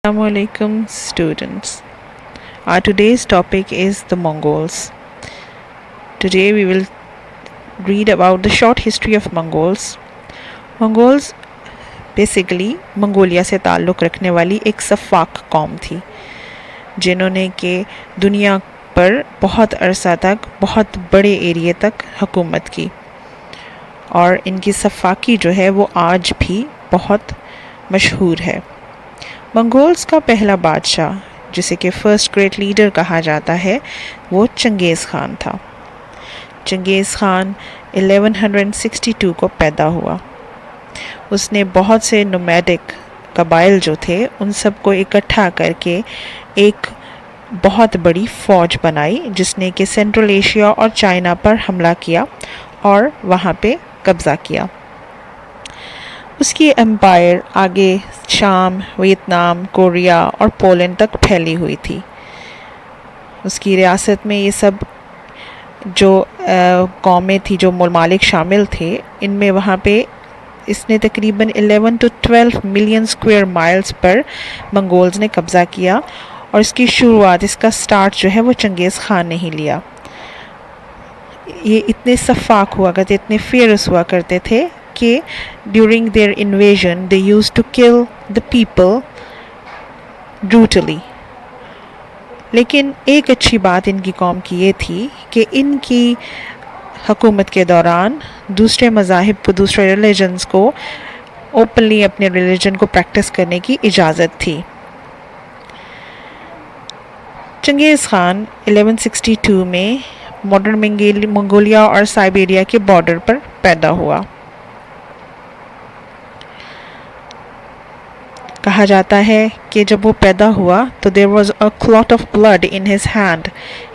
Assalamu alaikum students. Our today's topic is the Mongols. Today we will read about the short history of Mongols. Mongols basically Mongolia से ताल्लुक़ रखने वाली एक सफ़ाक कौम थी जिन्होंने कि दुनिया पर बहुत अरसा तक बहुत बड़े एरिए तक हुकूमत की और इनकी सफ़ाकी जो है वो आज भी बहुत मशहूर है। मंगोल्स का पहला बादशाह जिसे कि फ़र्स्ट ग्रेट लीडर कहा जाता है वो चंगेज़ ख़ान था। चंगेज़ ख़ान 1162 को पैदा हुआ। उसने बहुत से नोमैडिक कबाइल जो थे उन सब को इकट्ठा करके एक बहुत बड़ी फ़ौज बनाई जिसने कि सेंट्रल एशिया और चाइना पर हमला किया और वहाँ पे कब्ज़ा किया। उसकी एम्पायर आगे शाम, वियतनाम, कोरिया और पोलैंड तक फैली हुई थी। उसकी रियासत में ये सब जो कौमें थी, जो ममालिक शामिल थे, इनमें वहाँ पे इसने तकरीबन 11 to 12 million square miles per Mongols ने कब्ज़ा किया और इसकी शुरुआत, इसका स्टार्ट जो है वो चंगेज़ ख़ान ने ही लिया। ये इतने सफ़ाक हुआ करते, इतने फेयरस हुआ करते थे कि during their invasion they used to kill the people brutally. लेकिन एक अच्छी बात इनकी कौम की ये थी कि इनकी हुकूमत के दौरान दूसरे मज़ाहिब को, दूसरे रिलीजन्स को ओपनली अपने रिलीजन को प्रैक्टिस करने की इजाज़त थी। चंगेज़ ख़ान 1162 में मॉडर्न मंगोलिया और साइबेरिया के बॉर्डर पर पैदा हुआ। कहा जाता है कि जब वो पैदा हुआ तो there was a clot of blood in his hand,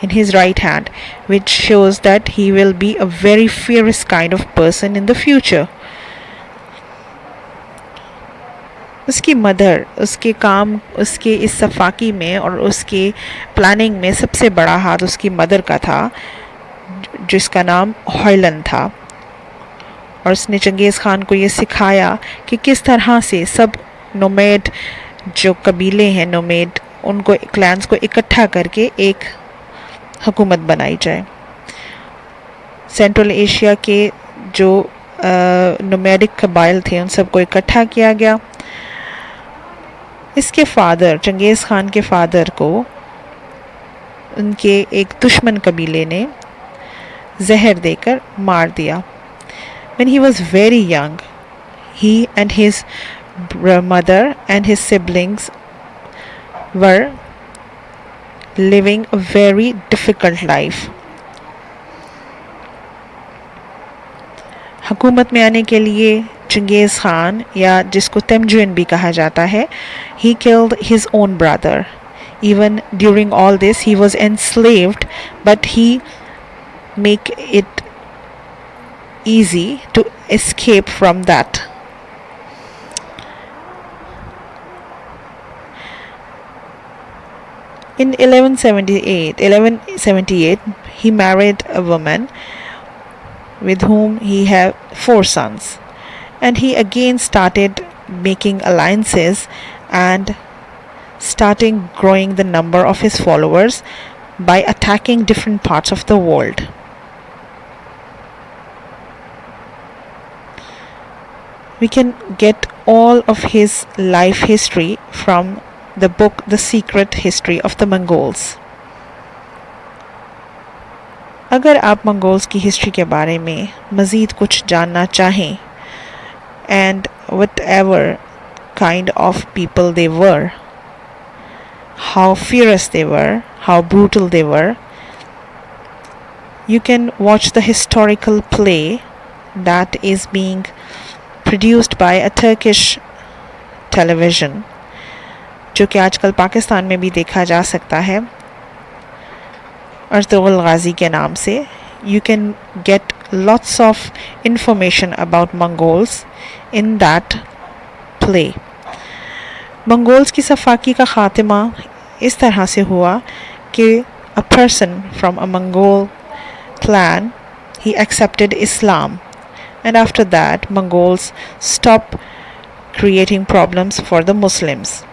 in his right hand, which shows that he will be a very fierce kind of person in the future. उसकी मदर, उसके काम, उसके इस सफ़ाकी में और उसके प्लानिंग में सबसे बड़ा हाथ उसकी मदर का था जिसका नाम हॉयलन था। और उसने चंगेज़ ख़ान को ये सिखाया कि किस तरह से सब नोमैड जो कबीले हैं, नोमैड, उनको क्लैंस को इकट्ठा करके एक हुकूमत बनाई जाए। सेंट्रल एशिया के जो नोमैडिक कबाइल थे उन सबको इकट्ठा किया गया। इसके फादर, चंगेज़ ख़ान के फादर को उनके एक दुश्मन कबीले ने जहर देकर मार दिया। When he was very young, he and his mother and his siblings were living a very difficult life. हुकूमत में आने के लिए चंगेज़ ख़ान, या जिसको तेमजुइन भी कहा जाता है, he killed his own brother. Even during all this he was enslaved, but he make it easy to escape from that. In 1178 he married a woman with whom he had 4 sons, and he again started making alliances and starting growing the number of his followers by attacking different parts of the world. We can get all of his life history from the book The Secret History of the Mongols. अगर आप Mongols की history के बारे में मज़ीद कुछ जानना चाहें, and whatever kind of people they were, how fierce they were, how brutal they were, you can watch the historical play that is being produced by a Turkish television, जो कि आजकल पाकिस्तान में भी देखा जा सकता है, अर्तुगरुल गाज़ी के नाम से। You can get lots of information about Mongols in that play. Mongols की सफ़ाकी का ख़ात्मा इस तरह से हुआ कि a person from a Mongol clan, he accepted Islam, and after that Mongols stopped creating problems for the Muslims.